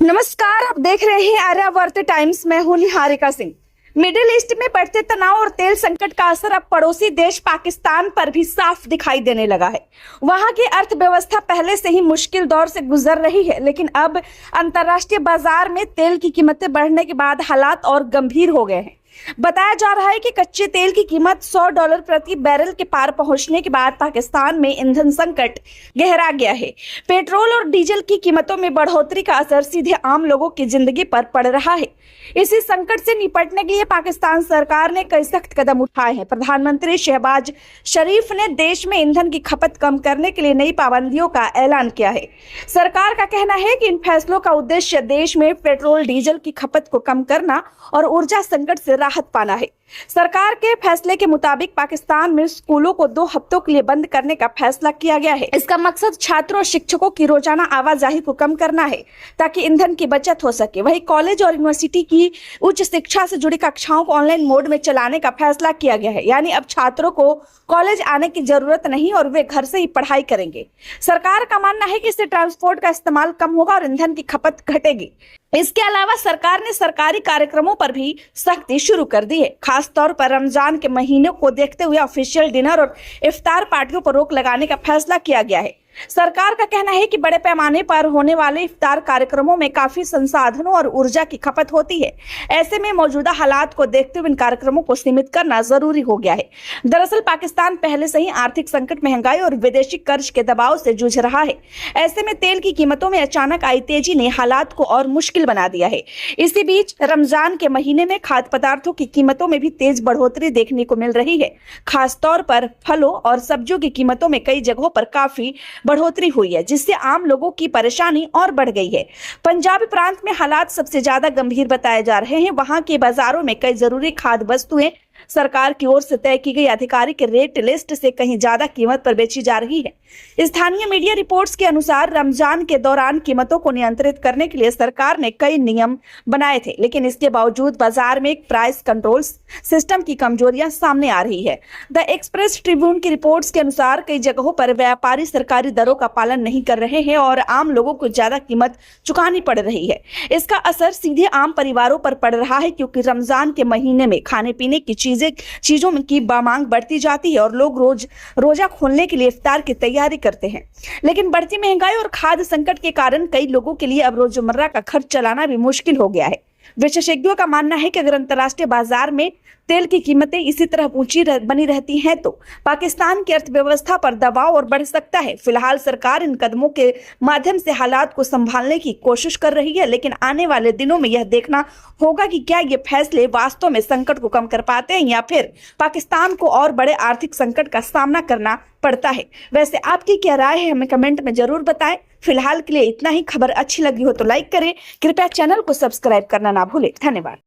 नमस्कार, आप देख रहे हैं आर्यावर्त टाइम्स। मैं हूं निहारिका सिंह। मिडिल ईस्ट में बढ़ते तनाव और तेल संकट का असर अब पड़ोसी देश पाकिस्तान पर भी साफ दिखाई देने लगा है। वहां की अर्थव्यवस्था पहले से ही मुश्किल दौर से गुजर रही है, लेकिन अब अंतर्राष्ट्रीय बाजार में तेल की कीमतें बढ़ने के बाद हालात और गंभीर हो गए हैं। बताया जा रहा है कि कच्चे तेल की कीमत $100 प्रति बैरल के पार पहुंचने के बाद पाकिस्तान में ईंधन संकट गहरा गया है। पेट्रोल और डीजल की कीमतों में बढ़ोतरी का असर सीधे आम लोगों की जिंदगी पर पड़ रहा है। इसी संकट से निपटने के लिए पाकिस्तान सरकार ने कई सख्त कदम उठाए हैं। प्रधानमंत्री शहबाज शरीफ ने देश में ईंधन की खपत कम करने के लिए नई पाबंदियों का ऐलान किया है। सरकार का कहना है कि इन फैसलों का उद्देश्य देश में पेट्रोल डीजल की खपत को कम करना और ऊर्जा संकट से राहत पाना है। सरकार के फैसले के मुताबिक पाकिस्तान में स्कूलों को 2 हफ्तों के लिए बंद करने का फैसला किया गया है। इसका मकसद छात्रों और शिक्षकों की रोजाना आवाजाही को कम करना है ताकि ईंधन की बचत हो सके। वहीं कॉलेज और यूनिवर्सिटी की उच्च शिक्षा से जुड़ी कक्षाओं को ऑनलाइन मोड में चलाने का फैसला किया गया है, यानी अब छात्रों को कॉलेज आने की जरूरत नहीं और वे घर से ही पढ़ाई करेंगे। सरकार का मानना है कि इससे ट्रांसपोर्ट का इस्तेमाल कम होगा और ईंधन की खपत घटेगी। इसके अलावा सरकार ने सरकारी कार्यक्रमों पर भी सख्ती शुरू कर दी है। खास तौर पर रमजान के महीने को देखते हुए ऑफिशियल डिनर और इफ्तार पार्टियों पर रोक लगाने का फैसला किया गया है। सरकार का कहना है कि बड़े पैमाने पर होने वाले इफ्तार कार्यक्रमों में काफी संसाधनों और ऊर्जा की खपत होती है। ऐसे में मौजूदा हालात को देखते हुए इन कार्यक्रमों को सीमित करना जरूरी हो गया है। दरअसल पाकिस्तान पहले से ही आर्थिक संकट, महंगाई और विदेशी कर्ज के दबाव से जूझ रहा है। ऐसे में तेल की कीमतों में अचानक आई तेजी ने हालात को और मुश्किल बना दिया है। इसी बीच रमजान के महीने में खाद्य पदार्थों की कीमतों में भी तेज बढ़ोतरी देखने को मिल रही है। खास तौर पर फलों और सब्जियों की कीमतों में कई जगहों पर काफी बढ़ोतरी हुई है, जिससे आम लोगों की परेशानी और बढ़ गई है। पंजाब प्रांत में हालात सबसे ज्यादा गंभीर बताए जा रहे हैं। वहां के बाजारों में कई जरूरी खाद्य वस्तुएं सरकार की ओर से तय की गई आधिकारिक रेट लिस्ट से कहीं ज्यादा कीमत पर बेची जा रही है। स्थानीय मीडिया रिपोर्ट्स के अनुसार रमजान के दौरान कीमतों को नियंत्रित करने के लिए सरकार ने कई नियम बनाए थे, लेकिन इसके बावजूद बाजार में एक प्राइस कंट्रोल सिस्टम की कमजोरियां सामने आ रही है। द एक्सप्रेस ट्रिब्यून की रिपोर्ट्स के अनुसार कई जगहों पर व्यापारी सरकारी दरों का पालन नहीं कर रहे हैं और आम लोगों को ज्यादा कीमत चुकानी पड़ रही है। इसका असर सीधे आम परिवारों पर पड़ रहा है, क्योंकि रमजान के महीने में खाने पीने की चीजों की मांग बढ़ती जाती है और लोग रोजा खोलने के लिए इफ्तार की तैयारी करते हैं। लेकिन बढ़ती महंगाई और खाद्य संकट के कारण कई लोगों के लिए अब रोजमर्रा का खर्च चलाना भी मुश्किल हो गया है। विशेषज्ञों का मानना है कि अगर अंतर्राष्ट्रीय बाजार में तेल की कीमतें इसी तरह ऊंची बनी रहती हैं तो पाकिस्तान की अर्थव्यवस्था पर दबाव और बढ़ सकता है। फिलहाल सरकार इन कदमों के माध्यम से हालात को संभालने की कोशिश कर रही है, लेकिन आने वाले दिनों में यह देखना होगा कि क्या ये फैसले वास्तव में संकट को कम कर पाते हैं या फिर पाकिस्तान को और बड़े आर्थिक संकट का सामना करना पड़ता है। वैसे आपकी क्या राय है, हमें कमेंट में जरूर बताएं। फिलहाल के लिए इतना ही। खबर अच्छी लगी हो तो लाइक करें। कृपया चैनल को सब्सक्राइब करना ना भूलें। धन्यवाद।